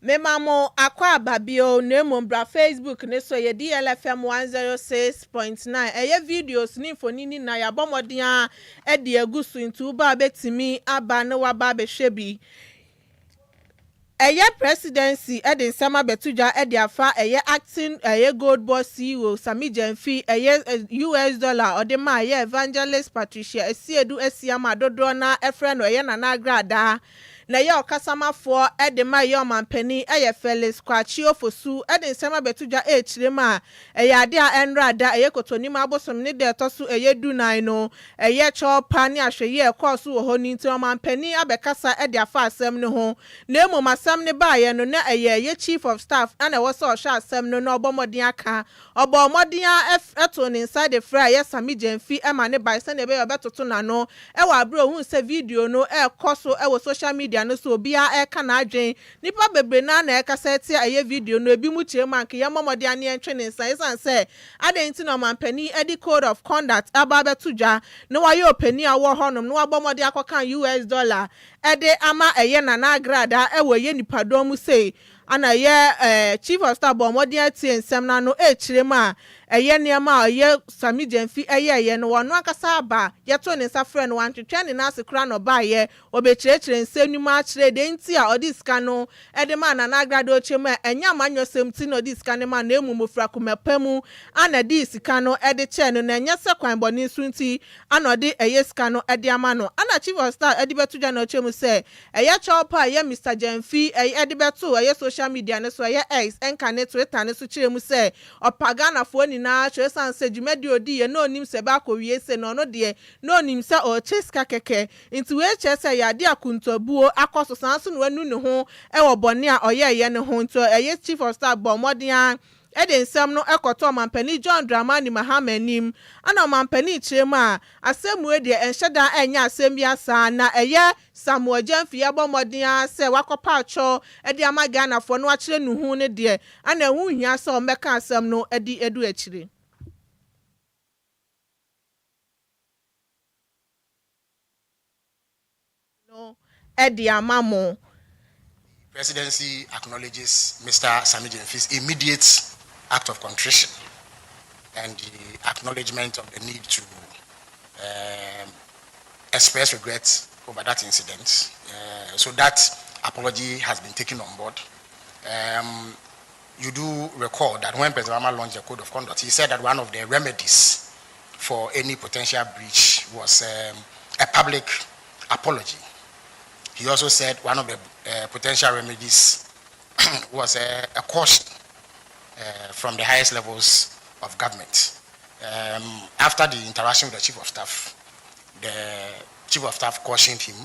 Me mamo akwa babio nemo bra Facebook ne so ye DLFM 106.9 eye videos ni fonini na ya bomodia e de agusu ntu ba betimi aba ne wa ba be hwebi eye presidency e de nsama betuja e de afa eye acting eye gold boss CEO Sami Jemfi eye US dollar o de ma eye evangelist Patricia esiedu esiama dodo na efre no eye na agrada na ye okasamafo ede ma ye omanpani eye Felix Kwachi ofosu ede nsema betuja echirema eye ade a enrada eye kotonim abosom ne de tosu eye dunan no eye chopa ne ahweye ekoso wo ho ni nti omanpani abekasa ede afa asem ne ho na emu masem ne ba ye no na eye chief of staff ana wo so hwa asem no na obomodin aka obomodin eto ne inside the fry ye Sami Jemfi ema ne bai se ne be obetoto na no e wa bro hu se video no ekoso e wo social media no so bia e ka na adwen nipa bebre na e ka seti aye video no ebi mu chie mank ye momode ane entwe ne nsan isan se adentin no mampani edi code of conduct aba betuja no wa ye opani awo honom no abomode akokan US dollar ede ama eye na agrada e wo ye nipa do mu sei ana ye chief of staff bomode atie nsem na no echirema eye niama eye Sami Jemfi eye no wono akasa aba ye to ne safre no wantwetwe ne nase kra no ba ye obechirechire nsenu ma chire de nti a odiska no ede ma na agrado chema enya manyosem ti no odiska ne ma na emu mofra komapamu ana di sika no ede che no na enya se kwan boni sunti ana ode eye sika no ede ama no ana chief of staff ede betuja no chemu se eye chopa eye Mr Jemfi ede betu eye social media ne so eye X enka Twitter ne so chiremu se opagana fo ni na chosan se jumedi odi ye no nim se ba ko wie se no no de no nim se o cheska keke nti we chese ya de akuntobuo akoso sanso no anu ne ho e wo bone a oye ye ne ho nto eye chief of staff bo modern ede nsem no ekoto mampani John Dramani Mahamanim ana mampani chirema asemu de enhyeda enya asem bia sa na eye Samuel Jemfi ya bomodin se wakopa acho ede amaga na fo no akire nuhu ne de ana hu hia se o meka asem no edi edu akire no edi amamo. Presidency acknowledges Mr. Sami Jemfi's immediate act of contrition and the acknowledgement of the need to express regret over that incident. So that apology has been taken on board. You do recall that when President Obama launched the Code of Conduct, he said that one of the remedies for any potential breach was a public apology. He also said one of the potential remedies was a caution from the highest levels of government. After the interaction with the Chief of Staff cautioned him,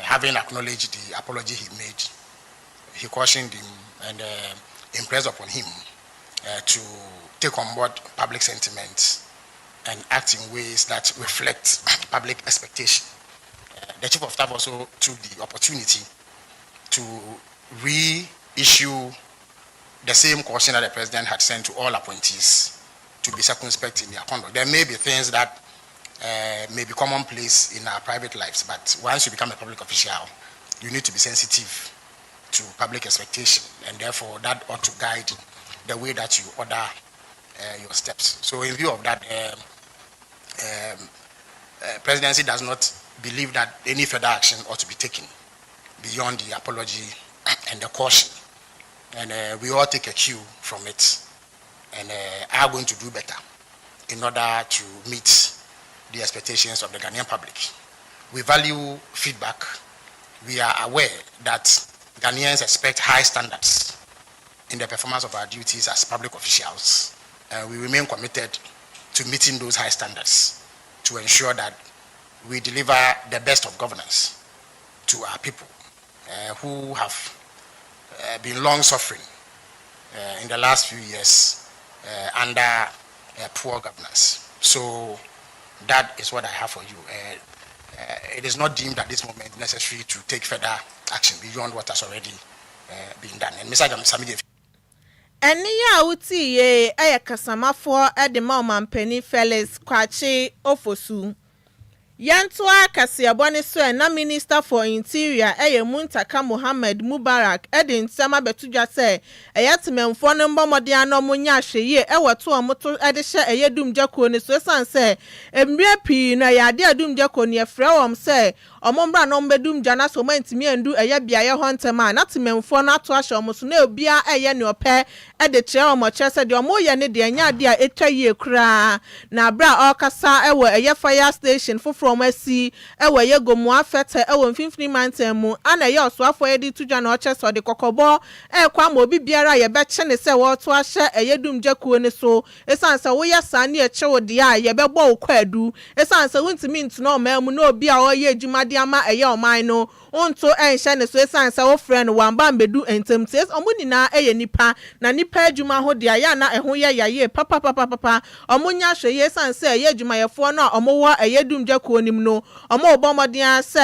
having acknowledged the apology he made, he cautioned him and impressed upon him to take on board public sentiment and act in ways that reflect public expectation. The Chief of Staff also took the opportunity to reissue the same caution that the President had sent to all appointees to be circumspect in their conduct. There may be things that may be commonplace in our private lives, but once you become a public official, you need to be sensitive to public expectation, and therefore that ought to guide the way that you order your steps. So in view of that, Presidency does not believe that any further action ought to be taken beyond the apology and the caution. And we all take a cue from it and are going to do better in order to meet the expectations of the Ghanaian public. We value feedback. We are aware that Ghanaians expect high standards in the performance of our duties as public officials. We remain committed to meeting those high standards to ensure that we deliver the best of governance to our people who have been long suffering in the last few years under poor governance. So that is what I have for you. It is not deemed at this moment necessary to take further action beyond what has already been done. And Mr. Sami Jemfi. Eni ya uti ye eye kasamafo ede ma omanpani Felix Kwachi ofosu. Yantua Kasiabone so na Minister for Interior Muntaka Mohammed Mubarak edin sama betuja se eyatimemfo no mbomode ano munya hweye ewoto omoto edehye eyedumjako ne so sanse emre pi na yade adumjako ne efre wom se omombra no mbedum jana so mantimi andu biaye hontema na timemfo no ato ahye omoso na obia ne ope ede kire omoche se de omoye ne de anya de a etwaye kura na bra okasa fire station from asi ye gomu afete mfimfini mountain mu ana ye osoafo ye di tuja na oche so de kokobo kwa ma obi biara ye be che ne se wo to ahye dumjakuo ne so esanse wo ye sa ne eche wo de a ye be bo kwadu esanse wuntimi ntuna o ma mu na obi a oye adwuma de ama oman no onto enhye ne so esanse wo friend wamba mbedu entemtes omuni na nipa na nipa adwuma ho de ya na eho ye yaye papa omunya hwe ye esanse ye adwuma yefo no omowo dumjakuo nim no omo obomoden se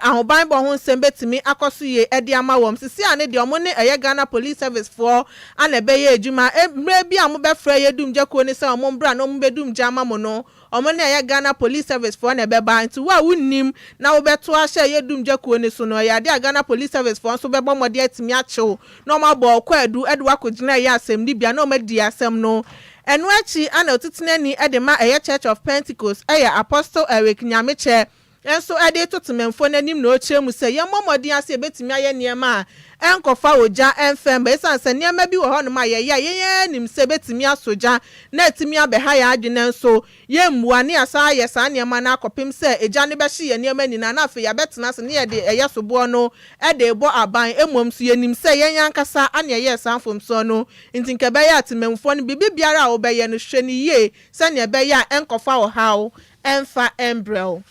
ahoban bo ho nsem betimi akoso ye ede ama wom sisi ane de omo ne Ghana Police Service for ana be ye adwuma mre bi amo be fra ye dumjakuo ne se omo mbra no mbedum jama mo no omo ne Ghana Police Service for na be ba nti wa wunnim na wo beto ahye ye dumjakuo ne so no ya de Ghana Police Service for so be bomode atimi achew no ma bo kwadu edwa kogina ye asem ni bia no ma di asem no enu achi ana otitinani edema Church of Pentecost Apostle Eric Nyameche enso ade totememfo nanim na ochiremu se ye momodin ase betimi aye niema enkofa oja enfem be sanse niema bi wo ho no ma ye nim se betimi asoja na etimi abeha ya adwene nso ye mmuane asa ye sa niema na akopim se eja ne be hye ye niema nina na afi ya betena se ne ye de sobo no ede bo aban emom so ye nim se ye yankasa ane ye sanfom so no ntinke be ya atememfo no bibiara wo be ye no hwani ye se ne be ya enkofa wo hawo emfa embrel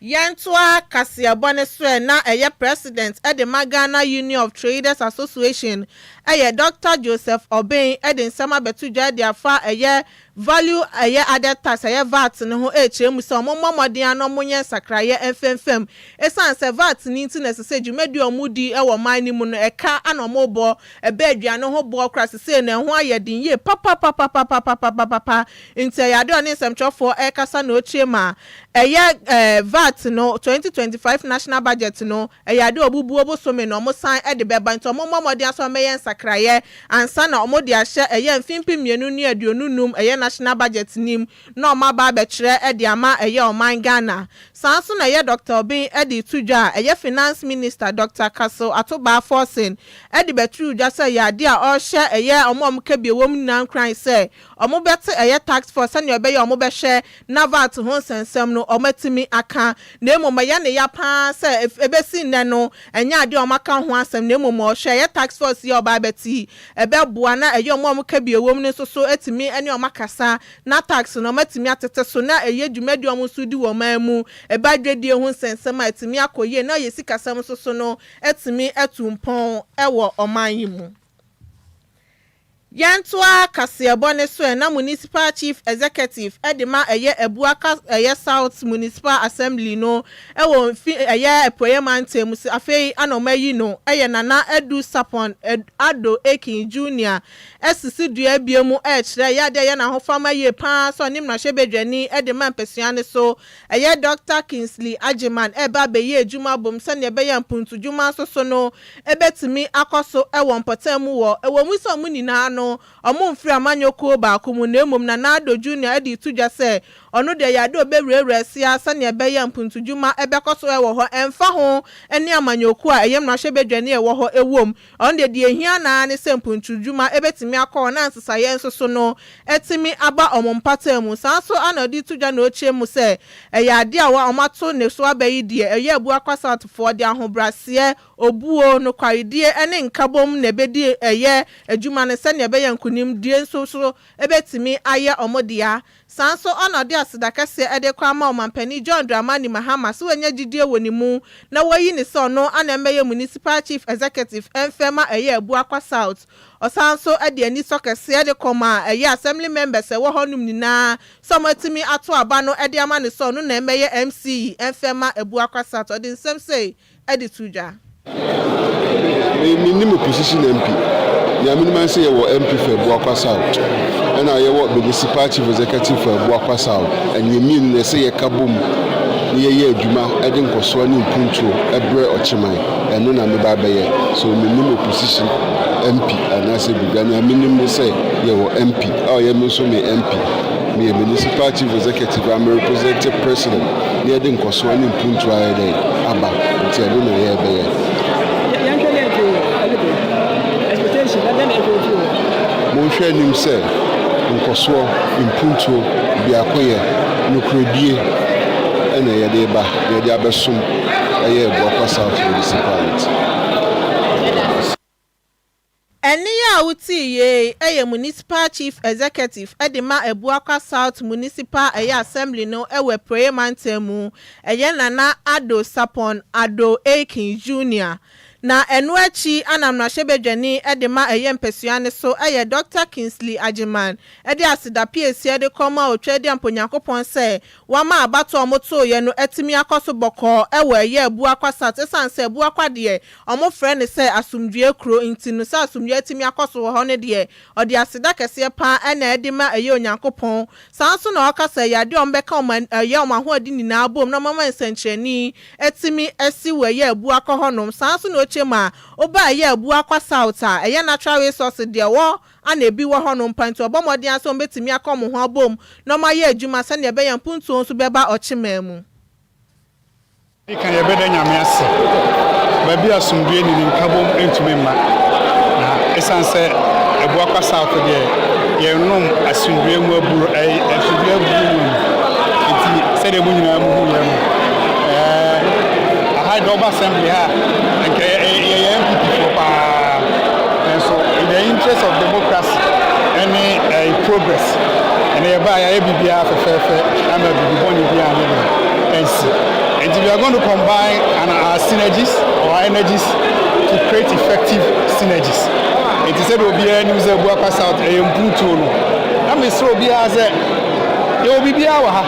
Yantua Kasiabone so na president the Ghana Union of Traders Association Dr. Joseph Obey edin sama betuja dia fa value added tax VAT no ho echemu so momomode ano monye sakraye enfemfem esan se VAT ni nti nesese dwumadi omudi wo man ni mu no eka ana omobo ebe aduane ho bo kra sese na ho ayedin ye papa nti yade oni semchofo ekasa na ochema VAT no 2025 national budget no yade obubu obosome no mo san de beba nti momomode aso meyen sakraye ansa na omode ahye mfimpi mienu ni aduonunum national budget nim no ma ba be kire de ama oman Ghana sanso na Dr. Obin de tudwa finance minister Dr. Kaso Atoba Forcing de betru dwa se yade a o hye omom kabie wom nan kran se omo bete tax force ne obeye omo be hye na VAT ho sensem no omatimi aka na emoma ya ne ya pa se ebesi nne no enya ade omaka ho asem na emoma o hye tax force ye oba beti ebe boa na omom kabie wom ne so etimi ene omaka na tax no matimi atete so na dwumadi omuso di wo mamu badwedi hu sensem atimi akoye na yesikasam so no etimi etumpon ewo oman yimu Yantua Kasiabone so na municipal chief executive edema Ebuaka South Municipal Assembly no ewo Epoyemante musi afei anomayi no nana Edu Sapon Ado Ekin Junior esisi dua biemu kire yade na ho fama ye pa so nim na hwebedwani edema mpesuane so Dr. Kingsley Agyman eba beye adwuma bom se ne be yampuntu dwuma so no ebetimi akoso ewo mpotemu wo ewo muso munina no omumfri amanyoko ba akumu na emom na Nado Junior edi tudwa se onu de yade obewrewre sia se ne be yampuntu dwuma ebekoso ewo ho emfa ho ene amanyoko a eyem na hwebedwani ewo ho ewom on de ehia na ne se mpuntu dwuma ebetimi akọ na nsesa ye nsoso no etimi aba omompatemu sanso anodi tudwa na ochie se yade a wa omato ne so abayi de Abuakwa South for de ahobrase obuo no kwaridie ene nkabom na bedi adwuma ne se ne be yankunim die nsoso ebetimi aye omodia sanso onodi asidakase edekwa omampani John Dramani Mahama so wenye gidie wonimu na wayi ne so no anemeye municipal chief executive enfema Abuakwa South osanso ade ani sokese ede koma assembly members wo honum nina somatimi ato aba no ede ama ne so no na emeye MC enfema Abuakwa South ode nsem say ede tuja minimum position MP ya minimum say wo MP for Adwoa South and I wo municipal chief executive for Adwoa South and you mean they say kabum ye adwuma ede nkoso ne mpuntuo ebre ochiman eno na me ba beye so minimum opposition MP and I say bigania minimum say ye wo MP ye me so me MP me a municipal chief executive I'm a representative president ne ede nkoso ne mpuntuo ayede aba nti eno na ye beye expectation that then mo hwe nim say nkoso mpuntuo bi akoye no kredie and a deba, the Abasum, a year Adwoa South municipality. Any ye a municipal chief executive Edema Adwoa South municipal assembly no ewe prayer mantemu a nana Ado Sapon Adwoa Agyei Jr. Na enwechi anam na shebedwani edema mpesua so Dr. Kingsley Ajiman ede asida PAC de koma otwede amponyankopon se wama abato omoto ye no etimi akoso boko ewe Adwoa South esanse Adwoa de omofre ne se asumdue kro intinu se asumdue etimi akoso ho ne de ode asida kese pa na edema onyankopon sanso na okasa yade ombeka oman omaho adi nyina abom na mama nsankyereni etimi esi we Adwoa honom sanso na chema oba Adwoa South natural resource de wo ana ebi wo hono mpanto obomodi aso mbetimi akom ho abom no ma ye adwuma se ne be yan puntu nso beba ochema mu ikan ye beda nyame ase ba bi asumdue ni nkabom entumi ma na esanse Adwoa South de ye nom asumdue mu aburu asumdue aburu mu enti se de mu nyina mu hu ye mu a high assembly ha and so in the interest of democracy any progress and by ABBR for fair and we are going to combine our synergies or energies to create effective synergies. It is said will be a news Adwoa South a Mpuntu no that means so be as a will be our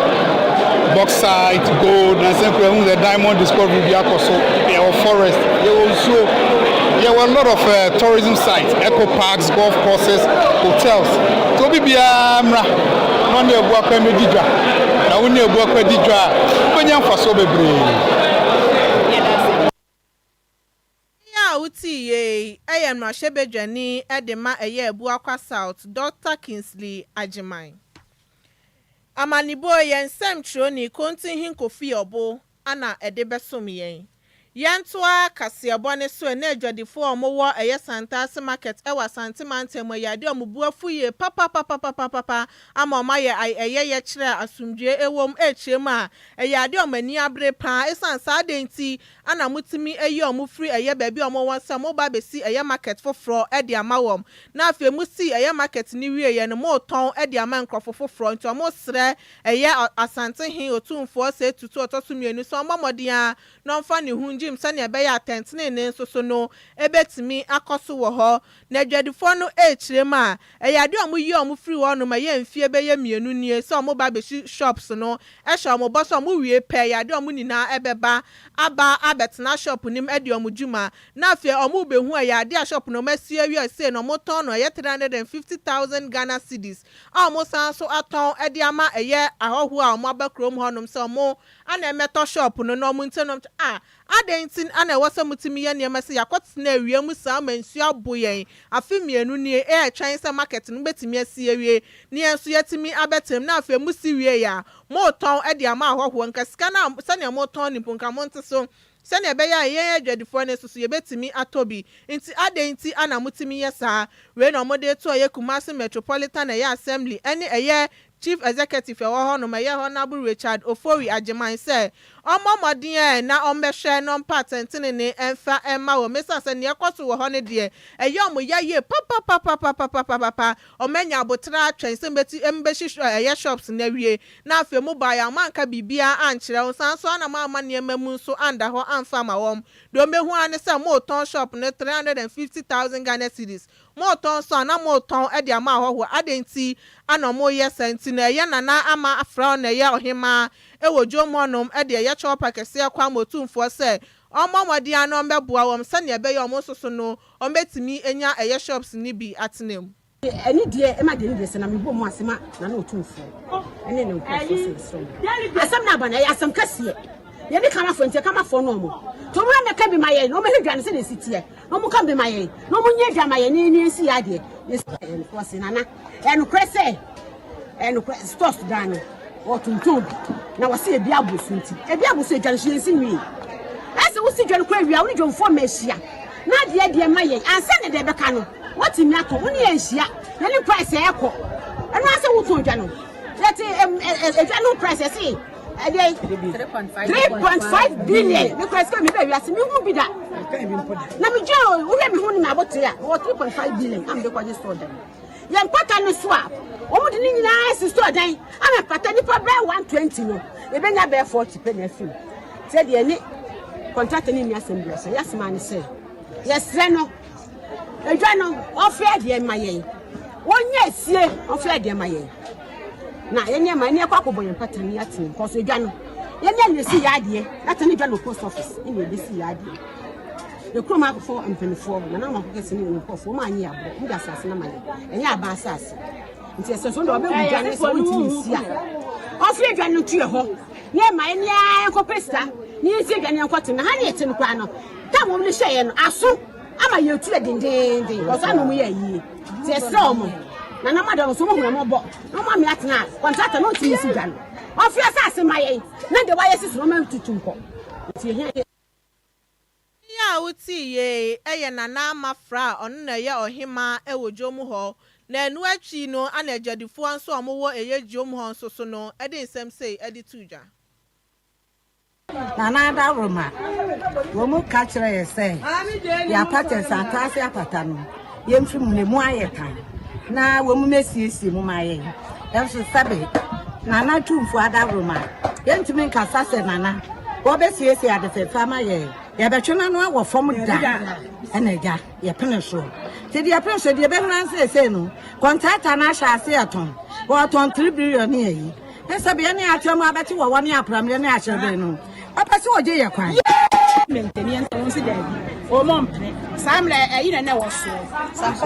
bauxite, gold, and the diamond discovery be our forest. There were a lot of tourism sites, eco parks, golf courses, hotels. So be amra, one day Adwoa Medidra, now we need Adwoa Medidra, when you for so be uti I am na shebedwani edema Adwoa South Dr. Kingsley Ajiman. Amanibo yen semtro ni kontin hin kofi obo ana edebesom yen yantoa kasiabo ne so na adwadifo omowo santase market ewa santimantem yade omubuafu ye papa ama omaye ye kire asumdwe ewom echiem a yade omani abre pa esansa adenti ana mutimi omufri baabi omowo sam oba besi market foforo ede amawom na afi musi market ni wie ye no mo ton ede ama nkrofo foforo nti omo sre asante hin otumfo se tutu otosumienu so omomodian no mfa ne hunji msane be ya tentene ne nsoso no ebetimi akoso wo ho na adwadifo no echirema yade omuyi omufri wo no ma ye mfie be ye mienu nie so omo ba be shops no ehye omo boso omo wie pe yade omo nina ebeba aba abetna shop nim ede omo juma na afie omo behu yade a shop no masie wi se no moton no ye 350,000 Ghana cedis omo san so aton ede ama ahohu a omo abakrom honom se omo ana emeto shop no no omo ntenom adentin ana wasa mutimi ye niam se yakotena awiam sa mansu aboyen afi mienu nie twan se market no betimi asi awie ne enso yetimi abetem na afi musi wie ya mo ton ede ama ahoho nka sika na sane mo ton ni punka monte so sane ebe ya ye adwadifo ne so ye betimi atobi nti adenti ana mutimi ye sa we no mode to ye Kumasi Metropolitan Assembly ene Chief Executive no ma Honorable Richard Ofori Ajiman say omomodin na ombehwe no patentene ne emfa emma wo mesa se ne ekoso wo ne de omo yaye papa omenya abotra atwen se beti embeshi shops na wie na afi mobile amanka bibia ankire wo sanso ana ma ne mamu so anda ho amfa ma wom do mehu ane se mo ton shop ne 350,000 Ghana cedis mo ton so na mo ton e de ama ho adenti ana mo ye senti na ye nana ama afra na ye ohima ewo dwomonom e de ye chopa kese kwa motumfo se omomodi ano mbeboa wom sane ebe ye omososo no ombetimi enya eye shops ni bi atenem any dear Emma didn't and I'm more asima na no tumfo ene no so asam na bana asam kase ye de kama fo nte kama fo no mo to mo na ka bi maye no mo hedwane se na sitie no mo ka bi maye no mo nye dwa maye ni nsi ade ko se nana enu krese enu stores dan o tuntum na wase ebi abosunti ebi abosu edwane hye nsi nwi ase wo si dwane ko awia wo ni dwonfo ma hia na de maye ansa ne de beka no what in Yako, when you share, any price echo. And I say, who told you? Let's say, no price, I say, 3.5 billion. Because come here, you ask me, who be that? Now, me, Joe, who let me hold him about here, or 3.5 billion. I'm the one who store them. Young Patan swap. Oh, the nice store day. I'm a pattern for 120. No, they bring a bear 40 penny. Said the any contract in the assembly. Yes, man, say, yes, Reno. Edwano offer de maye wonye sie offer de maye na yenye ma ne kwakọ boyen patani atin cause edwano yenye ne si yade ata ne dwano post office ine be si yade the kroma for ampenfo na na makọ kese ne nkofo ma anyi abo nda asase na maye enye aba asase nti ese so ndo be dwano so ntimi si a offer edwano tue ho ye ma ne akọ pesta ni si edwano nkọte na ha ne etin kwa no ta mo ne hye no aso ama ye tu dindindin o sa no mu ye yi se som na na madam so mo hu mo bo no ma me atena contract no ti si gwan o fi asase maye na de wa ye siso ma tutu nko ti he ya uti ye eye na na mafra onu na ye ohima ewo jomu ho na enu achi no ana jadifo anso omowo eye jomu ho nso so no e de nsem sei e de tuja na da Roma wo mu ka kire ye say ya patents atase apata no ye mfi mu ne mu ayeka na wo mu mesiesie mu maye dem so sabe na tumfu ada Roma ye ntimi nkasa se nana wo be siesie ade fefa maye ye betwena no awo fom da enaga ye pene so ti de pene so de be nran se no contract na sha ase aton wo ton 3 billion ye yi esa be ne atwam abeti wo woni apram ne a chebe no apa se oje ye kwan maintenance won si da bi o mom samle ina na wo so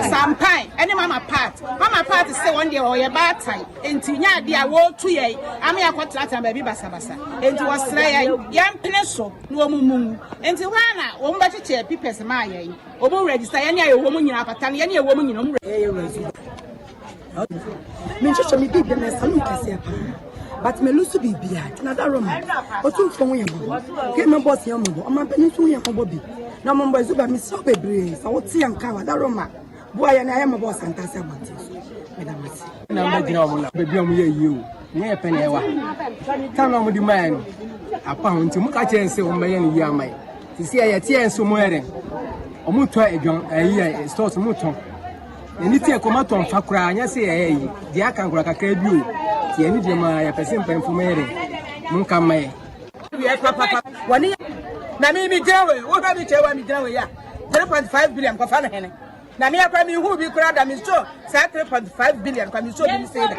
sampai ene mama part say one day o ye ba tai enti nya de a wo tu ye am ya kwatrata ba bi basabasa enti wo sra ye yampene so no mumu enti wana wo mba cheche pipes ma ye obo register ye ne ayo wo mu nyina pata ne ye ne wo mu nyina mu min cheche mi bi na sanu kase apa but me lusu bibia na da Roma o tun fo won yabo ke me boss yan mo o ma beni tun yan ko bobi na mo mbo zuba mi so bebre sa wo ti yan ka wa da Roma bo ya na ya mo boss antasa bonti me da masi na mba jina mo na bebi am ye yi o ne e pe na e wa kan na mo di man no apa ho nti mo ka chense o mba ye ni yi amai ti si ya ti en so mo ere o mo to edwan ayi stores mo ton eni ti e ko ma ton fa kura anya se ye yi di aka nkura kakra bi o yani jema ya pese mpemfumere munka mai papa wani na mi jewe wo ka mi chewa mi jewe ya 3.5 billion ko fa na hene na mi akwa mi hu bi kura da mi so sa 3.5 billion kwa mi so bi say da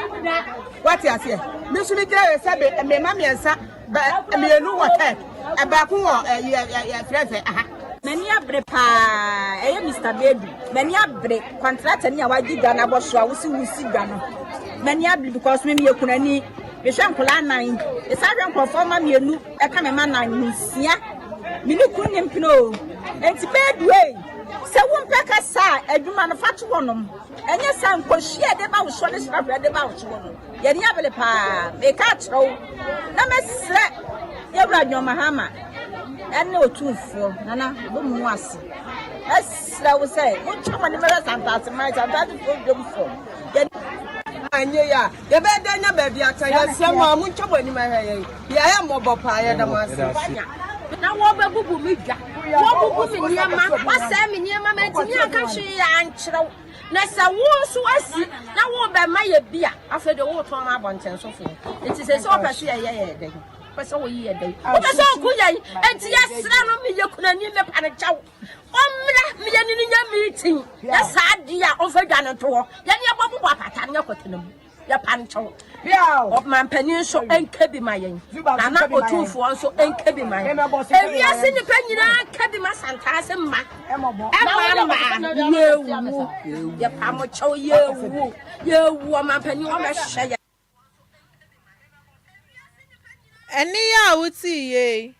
what you say mi so mi jewe sabe me ma mi ensa ba mi enu water e ba ku wo ya frefe aha many abre pa Mr. Baby many abre contract ni awaji gana bo so wusi gana many abre because me kunani me hwe nkola nan e sa hwe nkoforma me enu e ka me ma nan nsia me ni kunni mpino enti bedway se wo mpeka sa adwuma no fatu wonom enye sa nkohia de ba wo so ne sra de ba wo so wonom ye ni abre pa me ka tro na mesre ye bra nyoma hama ene otumfo nana bo mu ase esra wo say mo chama ni mera santase mai santase problem for anye ya ye be da nya ba bia tan ya se mo mu chama ni mai ye ya mo bo pa ya da mo ase na wo be bubu mi dwa wo bubu mi niema wa se mi niema ma ti ni aka hwe ya ankyerɛw na sa wo so asi na wo be ma ye bia afa de wo to ma abonten so fo enti se so pɛ so ye de pɛsɛ wo yi yɛ dai o pɛsɛ ku yai enti ya sra no mi ye kunani me pane chaw omra mi ye ni nya meeting ya sa dia o fa dwa no to ya ne bobo apata ne kotenam ya pancho of man penny so enkebi mayen na na otumfo so enkebi mayen ewi ase ni panyina kebi masanta ase ma yewu ya pamocho yewu man penny o be hye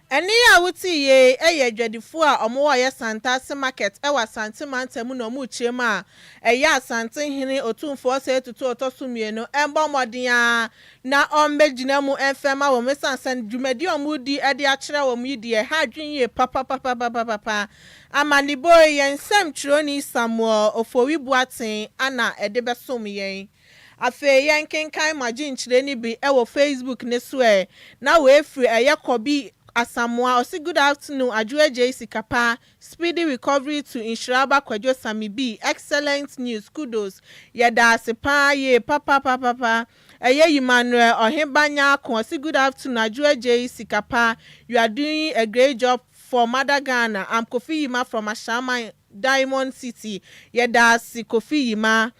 eni ya wuti ye eye dwadifo a omo ye Santase market e wa Santimantam no mu chiema eya Asante hene otumfo se tutu otosumieno emba modin a na ombegina mu enfema wo mesansan dwumadi omudi e de akere wo mu die ha dwenye papa amani boy yen sam troni Samuel ofowi buaten ana e de besom yen afe yen kenkan magin kire ni bi e wo Facebook ne so e na we free eye kobi Asamoah osi good afternoon Adwoa Agyei Sikapa speedy recovery to Inshiraba Kwadwo Sami B excellent news kudos yeda sepa ye papa eye Emmanuel Ohebanya ko osi good afternoon Adwoa Agyei Sikapa you are doing a great job for Mother Ghana. I'm Kofi Yima from Ashama Diamond City yeda si Kofi Yima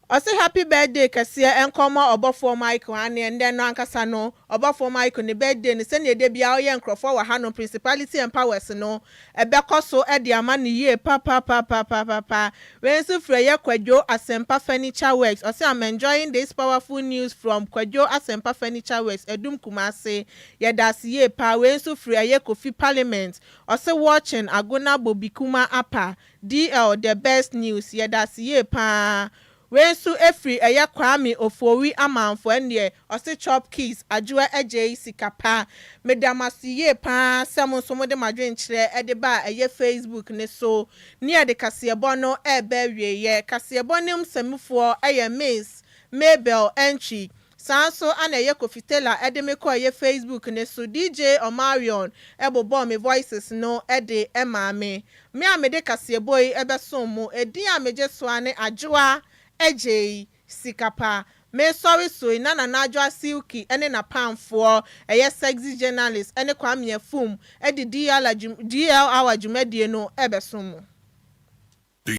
I say happy birthday kasiye enkoma obofo Michael ane ende no ankasa no obofo Michael ne birthday ne sene de bia oye nkrofo wa ha no principality and powers no ebekoso e de ama ne ye papa when so free ye Kwadwo Asempa Furniture Works I say I'm enjoying this powerful news from Kwadwo Asempa Furniture Works Edum Kumase ye das ye pa when so free ye Kofi Parliament I say watching Agona Bobikuma apa DL the best news ye das ye pa when so every aya kwame ofowi amanfo ene o se chop keys Adwoa Agyei Sikapa medamasiye pa samonso mo de madwen kire e de ba eye Facebook ne so ne de kasebo no e ba wieye kasebo nem samifo eye Miss Mabel entry sanso ana eye Kofitela e de me ko eye Facebook ne so DJ Omarion e bobo me voices no e de e maame me amede kasebo yi e besom mo edi ameje so ane Adwoa Agyei Sikapa me sorry so na Adwoa Silky ene na pamfo eye sexy journalist ene kwamye fum e di DL our jumedie no ebesom